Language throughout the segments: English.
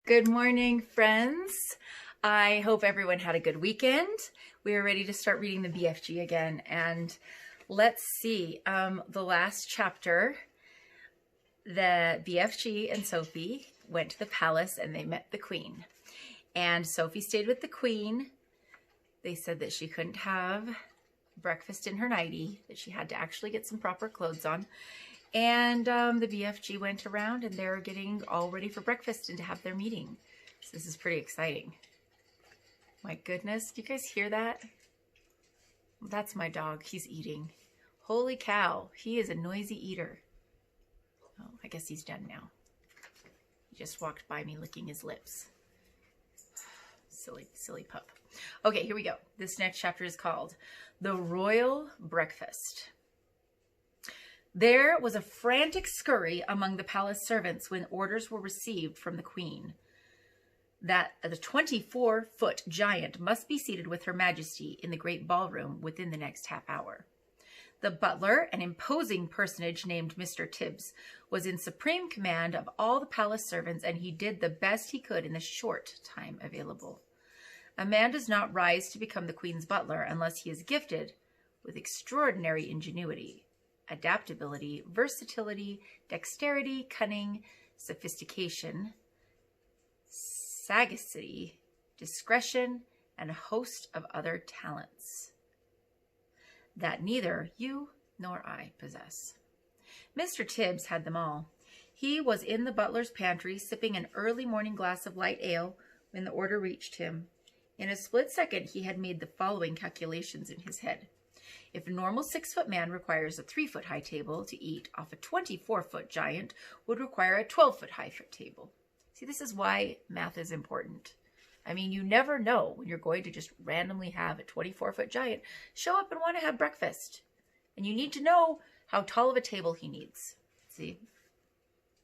Good morning, friends. I hope everyone had a good weekend. We are ready to start reading the BFG again. And let's see, the last chapter, the BFG and Sophie went to the palace and they met the queen. And Sophie stayed with the queen. They said that she couldn't have breakfast in her nightie, that she had to actually get some proper clothes on. And the BFG went around and they're getting all ready for breakfast and to have their meeting. So this is pretty exciting. My goodness, do you guys hear that? That's my dog. He's eating. Holy cow, he is a noisy eater. Oh, I guess he's done now. He just walked by me licking his lips. Silly pup. Okay, here we go. This next chapter is called The Royal Breakfast. There was a frantic scurry among the palace servants when orders were received from the queen that the 24-foot giant must be seated with Her Majesty in the great ballroom within the next half hour. The butler, an imposing personage named Mr. Tibbs, was in supreme command of all the palace servants, and he did the best he could in the short time available. A man does not rise to become the queen's butler unless he is gifted with extraordinary ingenuity, adaptability, versatility, dexterity, cunning, sophistication, sagacity, discretion, and a host of other talents that neither you nor I possess. Mr. Tibbs had them all. He was in the butler's pantry sipping an early morning glass of light ale when the order reached him. In a split second, he had made the following calculations in his head. If a normal 6-foot man requires a 3-foot high table to eat off a 24-foot giant would require a 12-foot high table. See, this is why math is important. I mean, you never know when you're going to just randomly have a 24-foot giant show up and want to have breakfast. And you need to know how tall of a table he needs. See,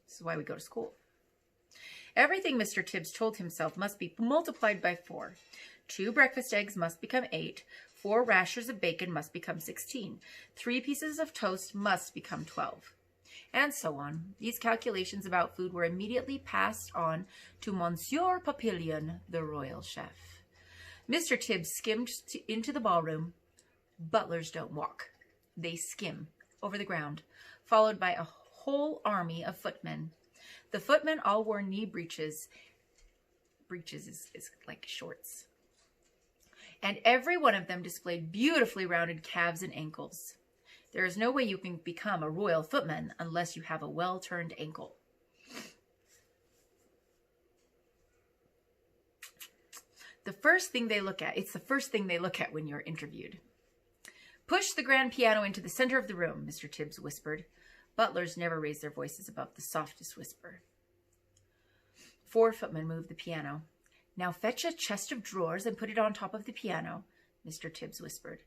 this is why we go to school. Everything Mr. Tibbs told himself must be multiplied by 4. 2 breakfast eggs must become 8. 4 rashers of bacon must become 16. 3 pieces of toast must become 12. And so on. These calculations about food were immediately passed on to Monsieur Papillon, the royal chef. Mr. Tibbs skimmed into the ballroom. Butlers don't walk. They skim over the ground, followed by a whole army of footmen. The footmen all wore knee breeches. Breeches is like shorts. And every one of them displayed beautifully rounded calves and ankles. There is no way you can become a royal footman unless you have a well-turned ankle. It's the first thing they look at when you're interviewed. Push the grand piano into the center of the room, Mr. Tibbs whispered. Butlers never raise their voices above the softest whisper. 4 footmen moved the piano. Now fetch a chest of drawers and put it on top of the piano, Mr. Tibbs whispered.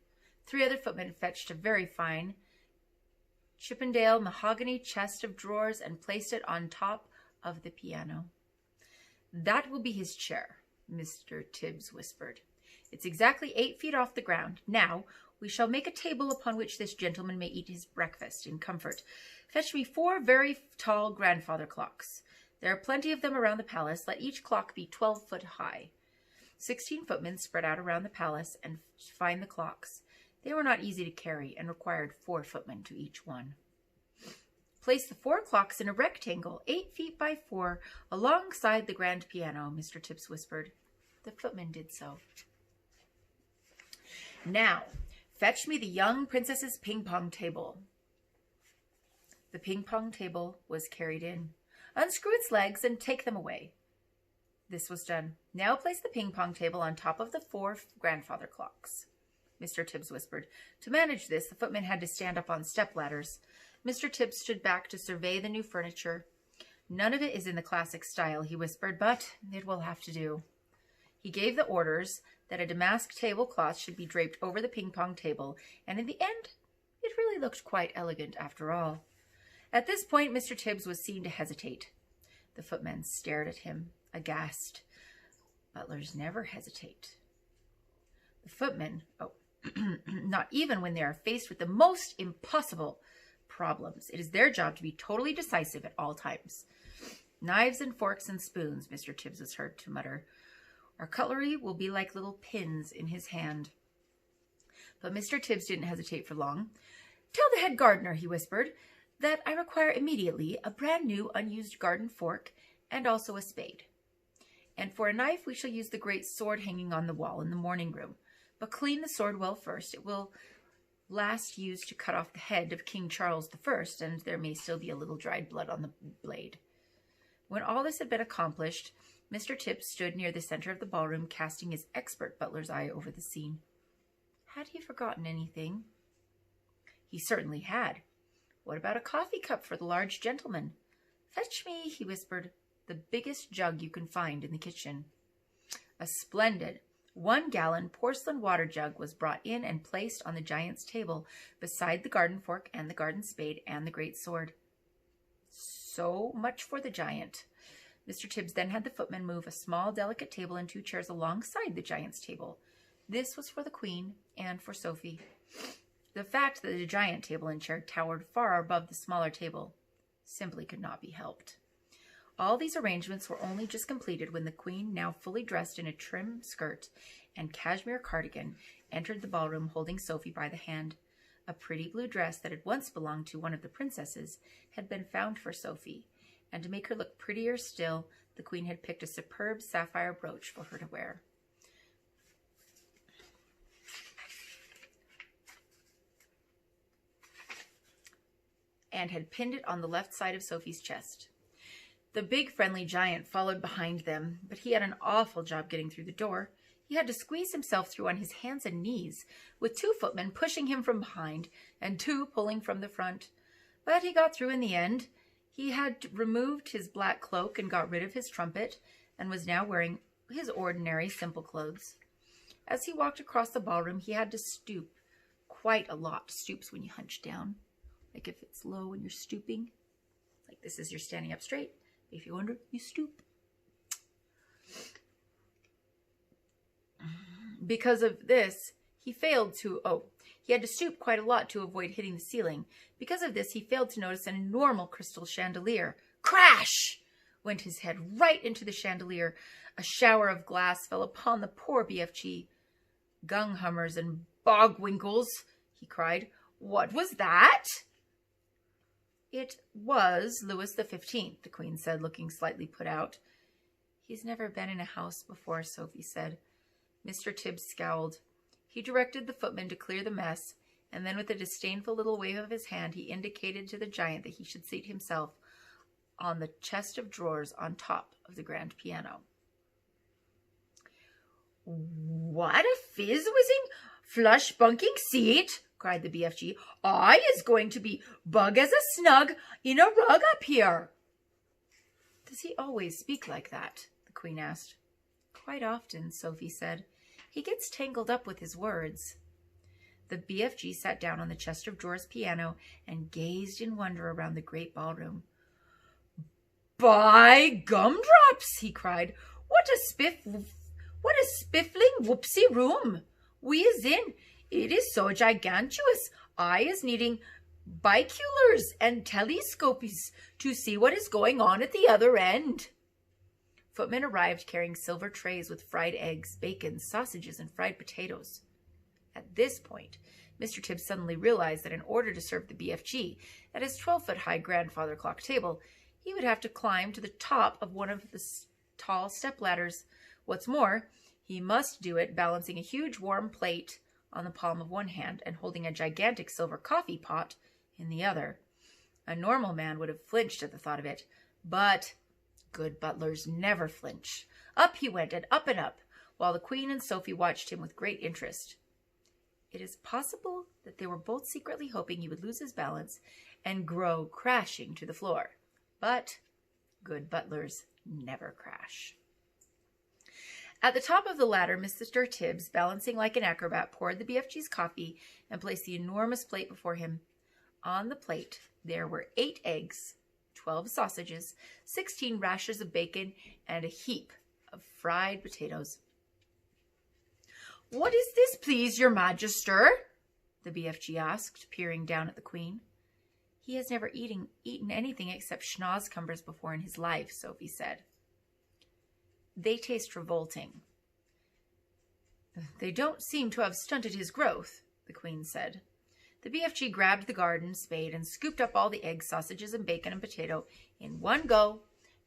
3 other footmen fetched a very fine Chippendale mahogany chest of drawers and placed it on top of the piano. That will be his chair, Mr. Tibbs whispered. It's exactly 8 feet off the ground. Now we shall make a table upon which this gentleman may eat his breakfast in comfort. Fetch me 4 very tall grandfather clocks. There are plenty of them around the palace. Let each clock be 12 foot high. 16 footmen spread out around the palace and find the clocks. They were not easy to carry and required 4 footmen to each one. Place the 4 clocks in a rectangle 8 feet by 4 alongside the grand piano, Mr. Tibbs whispered. The footman did so. Now, fetch me the young princess's ping-pong table. The ping-pong table was carried in. Unscrew its legs and take them away. This was done. Now place the ping-pong table on top of the 4 grandfather clocks, Mr. Tibbs whispered. To manage this, the footmen had to stand up on step-ladders. Mr. Tibbs stood back to survey the new furniture. None of it is in the classic style, he whispered, but it will have to do. He gave the orders that a damask tablecloth should be draped over the ping-pong table, and in the end, it really looked quite elegant after all. At this point, Mr. Tibbs was seen to hesitate. The footmen stared at him, aghast. Butlers never hesitate. The footmen, not even when they are faced with the most impossible problems. It is their job to be totally decisive at all times. Knives and forks and spoons, Mr. Tibbs was heard to mutter. Our cutlery will be like little pins in his hand. But Mr. Tibbs didn't hesitate for long. Tell the head gardener, he whispered, that I require immediately a brand new unused garden fork and also a spade. And for a knife we shall use the great sword hanging on the wall in the morning room. But clean the sword well first. It will last used to cut off the head of King Charles I, and there may still be a little dried blood on the blade. When all this had been accomplished, Mr. Tibbs stood near the center of the ballroom, casting his expert butler's eye over the scene. Had he forgotten anything? He certainly had. What about a coffee cup for the large gentleman? Fetch me, he whispered, the biggest jug you can find in the kitchen. A splendid 1-gallon porcelain water jug was brought in and placed on the giant's table beside the garden fork and the garden spade and the great sword. So much for the giant. Mr. Tibbs then had the footman move a small, delicate table and 2 chairs alongside the giant's table. This was for the Queen and for Sophie. The fact that the giant table and chair towered far above the smaller table simply could not be helped. All these arrangements were only just completed when the Queen, now fully dressed in a trim skirt and cashmere cardigan, entered the ballroom holding Sophie by the hand. A pretty blue dress that had once belonged to one of the princesses had been found for Sophie, and to make her look prettier still, the Queen had picked a superb sapphire brooch for her to wear. And had pinned it on the left side of Sophie's chest. The big friendly giant followed behind them, but he had an awful job getting through the door. He had to squeeze himself through on his hands and knees, with 2 footmen pushing him from behind and 2 pulling from the front. But he got through in the end. He had removed his black cloak and got rid of his trumpet, and was now wearing his ordinary simple clothes. As he walked across the ballroom, he had to stoop quite a lot. Stoops when you hunch down. Like if it's low and you're stooping. Like this is you're standing up straight. If you wonder, you stoop. Because of this, he had to stoop quite a lot to avoid hitting the ceiling. Because of this, he failed to notice an enormous crystal chandelier. Crash! Went his head right into the chandelier. A shower of glass fell upon the poor BFG. Gunghummers and bogwinkles, he cried. What was that? It was Louis XV, the Queen said, looking slightly put out. He's never been in a house before, Sophie said. Mr. Tibbs scowled. He directed the footman to clear the mess, and then with a disdainful little wave of his hand, he indicated to the giant that he should seat himself on the chest of drawers on top of the grand piano. What a fizz-whizzing, flush-bunking seat, cried the BFG. I is going to be bug as a snug in a rug up here. Does he always speak like that? The Queen asked. Quite often, Sophie said. He gets tangled up with his words. The BFG sat down on the chest of drawers piano and gazed in wonder around the great ballroom. By gumdrops, he cried. What a spiffling whoopsie room. We is in. It is so gigantuous. I is needing biculars and telescopies to see what is going on at the other end. Footmen arrived carrying silver trays with fried eggs, bacon, sausages, and fried potatoes. At this point, Mr. Tibbs suddenly realized that in order to serve the BFG at his 12-foot-high grandfather clock table, he would have to climb to the top of one of the tall step ladders. What's more, he must do it balancing a huge warm plate on the palm of one hand and holding a gigantic silver coffee pot in the other. A normal man would have flinched at the thought of it, but good butlers never flinch. Up he went and up, while the Queen and Sophie watched him with great interest. It is possible that they were both secretly hoping he would lose his balance and grow crashing to the floor. But good butlers never crash. At the top of the ladder, Mr. Tibbs, balancing like an acrobat, poured the BFG's coffee and placed the enormous plate before him. On the plate, there were 8 eggs, 12 sausages, 16 rashers of bacon, and a heap of fried potatoes. What is this, please, your Magister? The BFG asked, peering down at the Queen. He has never eaten anything except schnozcumbers before in his life, Sophie said. They taste revolting. They don't seem to have stunted his growth, the Queen said. The BFG grabbed the garden spade and scooped up all the eggs, sausages, and bacon and potato in one go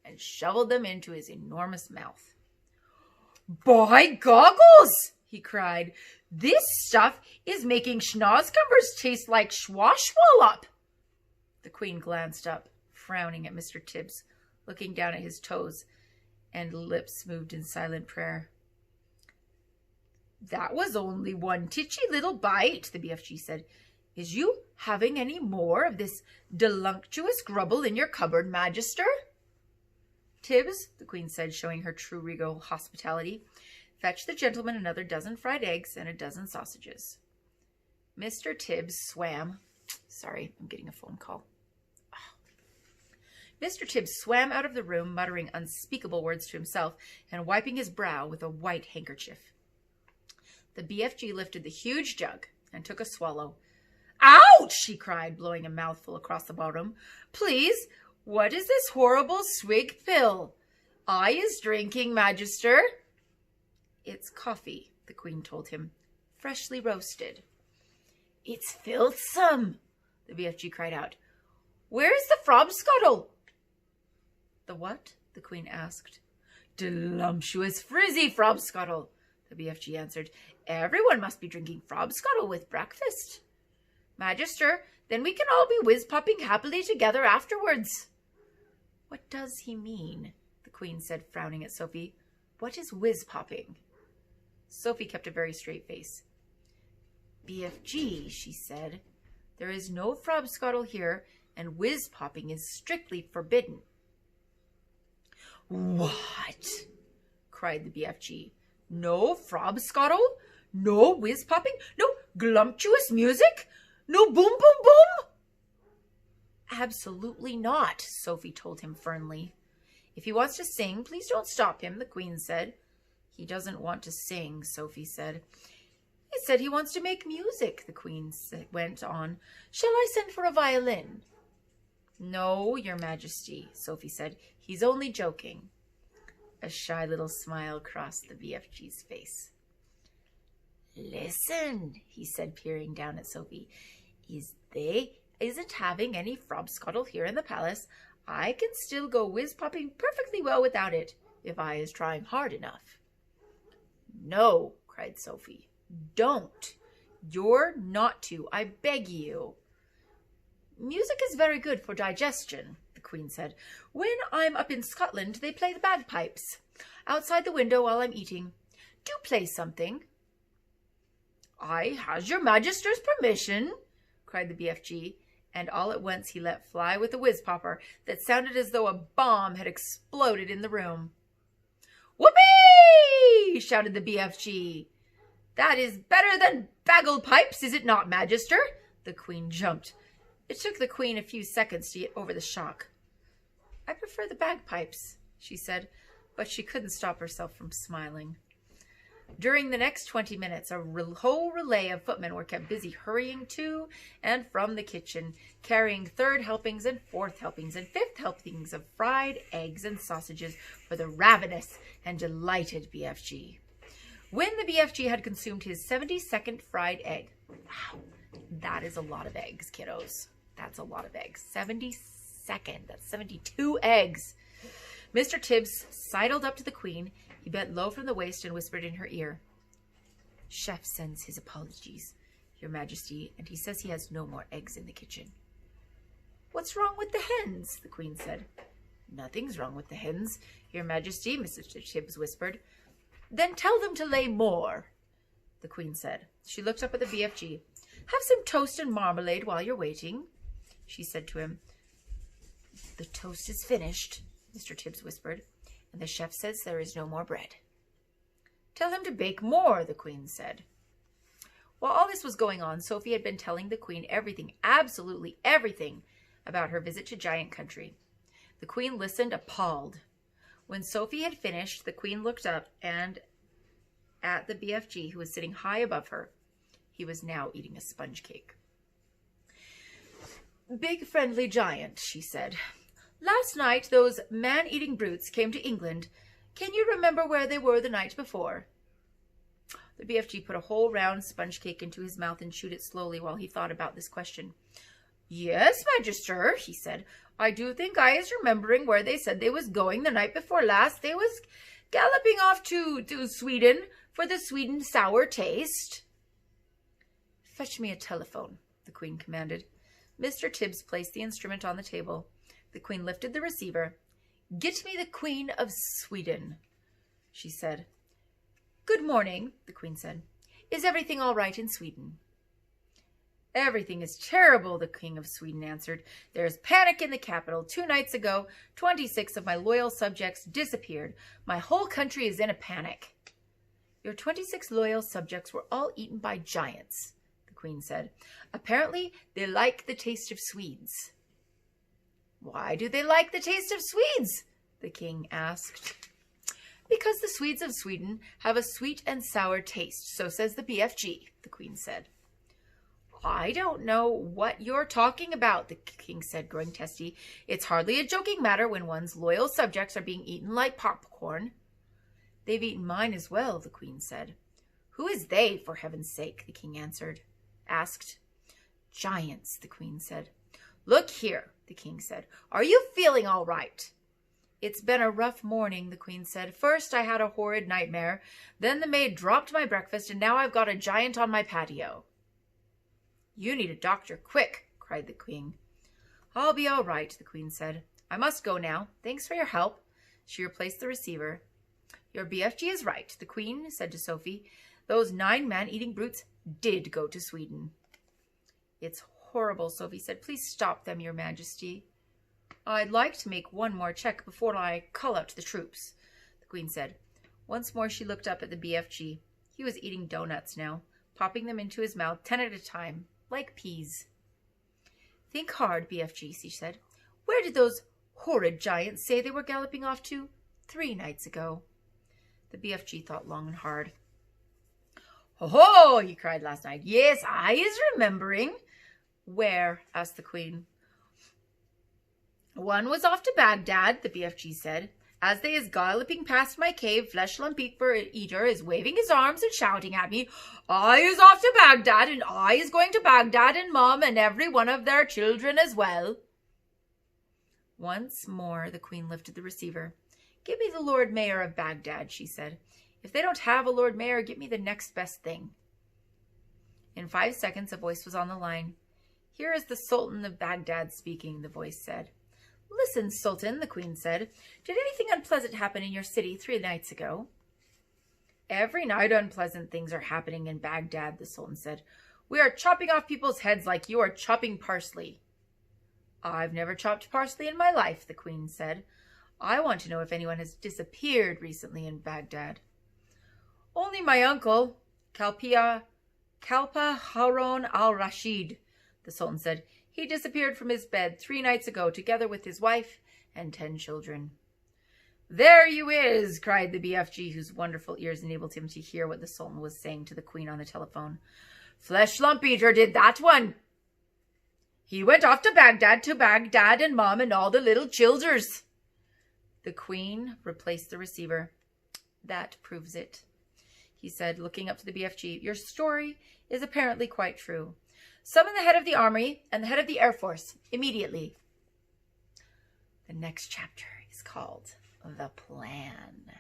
and shoveled them into his enormous mouth. By goggles, he cried. This stuff is making schnozcumbers taste like swashwallop. The Queen glanced up, frowning at Mr. Tibbs, looking down at his toes, and lips moved in silent prayer. That was only one titchy little bite, the BFG said. Is you having any more of this delunctuous grubble in your cupboard, Magister? Tibbs, the Queen said, showing her true regal hospitality, fetch the gentleman another dozen fried eggs and a dozen sausages. Mr. Tibbs swam. Sorry, I'm getting a phone call. Mr. Tibbs swam out of the room, muttering unspeakable words to himself and wiping his brow with a white handkerchief. The BFG lifted the huge jug and took a swallow. Ouch! He cried, blowing a mouthful across the bottom. Please, what is this horrible swig pill? I is drinking, Magister. It's coffee, the Queen told him, freshly roasted. It's filthsome, the BFG cried out. Where's the frobscuttle? The what? The Queen asked. Delumptuous frizzy frobscuttle, the BFG answered. Everyone must be drinking frobscuttle with breakfast. Magister, then we can all be whiz-popping happily together afterwards. What does he mean? The Queen said, frowning at Sophie. What is whiz-popping? Sophie kept a very straight face. BFG, she said. There is no frobscuttle here, and whiz-popping is strictly forbidden. What? Cried the BFG. No frobscuttle? No whiz-popping? No glumptuous music? No boom, boom, boom? Absolutely not, Sophie told him firmly. If he wants to sing, please don't stop him, the Queen said. He doesn't want to sing, Sophie said. He said he wants to make music, the Queen went on. Shall I send for a violin? No, Your Majesty, Sophie said. He's only joking. A shy little smile crossed the BFG's face. Listen, he said, peering down at Sophie. Isn't having any frobscuttle here in the palace. I can still go whiz-popping perfectly well without it, if I is trying hard enough. No, cried Sophie. Don't. You're not to, I beg you. Music is very good for digestion, the Queen said. When I'm up in Scotland, they play the bagpipes outside the window while I'm eating. Do play something. I has your Magister's permission, cried the BFG, and all at once he let fly with a whiz-popper that sounded as though a bomb had exploded in the room. Whoopee! Shouted the BFG. That is better than baglepipes, is it not, Magister? The Queen jumped. It took the Queen a few seconds to get over the shock. I prefer the bagpipes, she said, but she couldn't stop herself from smiling. During the next 20 minutes, a whole relay of footmen were kept busy hurrying to and from the kitchen, carrying third helpings and fourth helpings and fifth helpings of fried eggs and sausages for the ravenous and delighted BFG. When the BFG had consumed his 72nd fried egg, wow, that is a lot of eggs, kiddos. That's a lot of eggs. 72nd, that's 72 eggs. Mr. Tibbs sidled up to the Queen. He bent low from the waist and whispered in her ear, Chef sends his apologies, Your Majesty, and he says he has no more eggs in the kitchen. What's wrong with the hens? The Queen said. Nothing's wrong with the hens, Your Majesty, Mr. Tibbs whispered. Then tell them to lay more, the Queen said. She looked up at the BFG. Have some toast and marmalade while you're waiting, she said to him. The toast is finished, Mr. Tibbs whispered, and the chef says there is no more bread. Tell him to bake more, the Queen said. While all this was going on, Sophie had been telling the Queen everything, absolutely everything, about her visit to Giant Country. The Queen listened appalled. When Sophie had finished, the Queen looked up and at the BFG, who was sitting high above her. He was now eating a sponge cake. Big friendly giant, she said. Last night those man-eating brutes came to England. Can you remember where they were the night before? The BFG put a whole round sponge cake into his mouth and chewed it slowly while he thought about this question. Yes, Magister, he said. I do think I is remembering where they said they was going the night before last. They was galloping off to Sweden for the Sweden sour taste. Fetch me a telephone, the Queen commanded. Mr. Tibbs placed the instrument on the table. The Queen lifted the receiver. Get me the Queen of Sweden, she said. Good morning, the Queen said. Is everything all right in Sweden? Everything is terrible, the King of Sweden answered. There is panic in the capital. 2 nights ago, 26 of my loyal subjects disappeared. My whole country is in a panic. Your 26 loyal subjects were all eaten by giants, the Queen said. Apparently, they like the taste of Swedes. Why do they like the taste of Swedes? The King asked. Because the Swedes of Sweden have a sweet and sour taste, so says the BFG, the Queen said. I don't know what you're talking about, the King said, growing testy. It's hardly a joking matter when one's loyal subjects are being eaten like popcorn. They've eaten mine as well, the Queen said. Who is they, for heaven's sake? The King asked. Giants, the Queen said. Look here, the King said. Are you feeling all right? It's been a rough morning, the Queen said. First I had a horrid nightmare, then the maid dropped my breakfast, and now I've got a giant on my patio. You need a doctor, quick, cried the Queen. I'll be all right, the Queen said. I must go now. Thanks for your help. She replaced the receiver. Your BFG is right, the Queen said to Sophie. Those 9 man-eating brutes did go to Sweden. It's horrible, Sophie said. Please stop them, Your Majesty. I'd like to make one more check before I call out the troops, the Queen said. Once more she looked up at the BFG. He was eating donuts now, popping them into his mouth 10 at a time, like peas. Think hard, BFG, she said. Where did those horrid giants say they were galloping off to 3 nights ago? The BFG thought long and hard. Ho-ho, he cried last night. Yes, I is remembering. Where? Asked the Queen. One was off to Baghdad, the BFG said. As they is galloping past my cave, Flesh Lump Eater is waving his arms and shouting at me, I is off to Baghdad, and I is going to Baghdad, and Mum and every one of their children as well. Once more the Queen lifted the receiver. Give me the Lord Mayor of Baghdad, she said. If they don't have a Lord Mayor, give me the next best thing. In 5 seconds, a voice was on the line. Here is the Sultan of Baghdad speaking, the voice said. Listen, Sultan, the Queen said. Did anything unpleasant happen in your city 3 nights ago? Every night unpleasant things are happening in Baghdad, the Sultan said. We are chopping off people's heads like you are chopping parsley. I've never chopped parsley in my life, the Queen said. I want to know if anyone has disappeared recently in Baghdad. Only my uncle, Kalpa Harun al-Rashid, the Sultan said. He disappeared from his bed 3 nights ago, together with his wife and 10 children. There you is, cried the BFG, whose wonderful ears enabled him to hear what the Sultan was saying to the Queen on the telephone. Flesh Lump Eater did that one. He went off to Baghdad and Mum and all the little childers. The Queen replaced the receiver. That proves it, he said, looking up to the BFG. Your story is apparently quite true. Summon the head of the army and the head of the Air Force immediately. The next chapter is called The Plan.